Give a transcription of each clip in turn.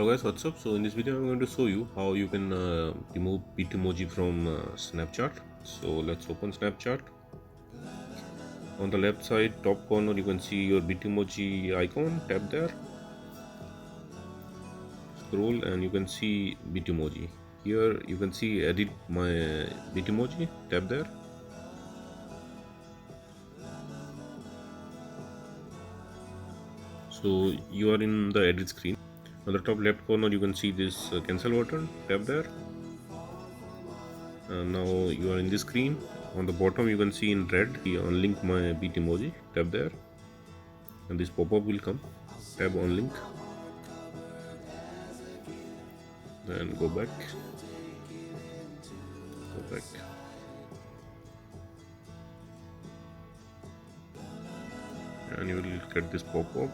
Hello guys, what's up? So in this video I'm going to show you how you can remove Bitmoji from Snapchat. So let's open Snapchat. On the left side top corner you can see your Bitmoji icon. Tap there, scroll and you can see Bitmoji. Here you can see edit my Bitmoji. Tap there. So you are in the edit screen. On the top left corner you can see this cancel button. Tap there. Now you are in this screen. On the bottom you can see in red unlink my Bitmoji. Tap there and this pop-up will come. Tap on link, then go back, and you will get this pop-up.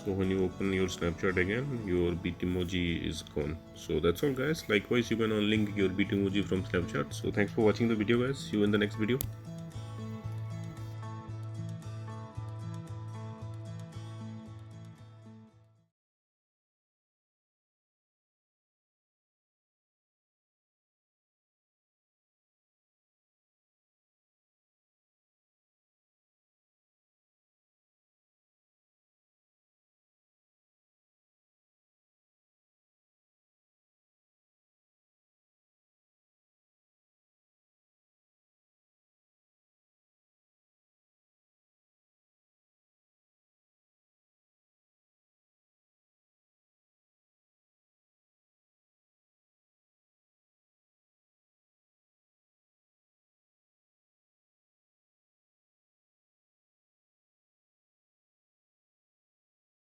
So when you open your Snapchat again, your Bitmoji is gone. So that's all guys. Likewise you can unlink your Bitmoji from Snapchat. So thanks for watching the video guys. See you in the next video.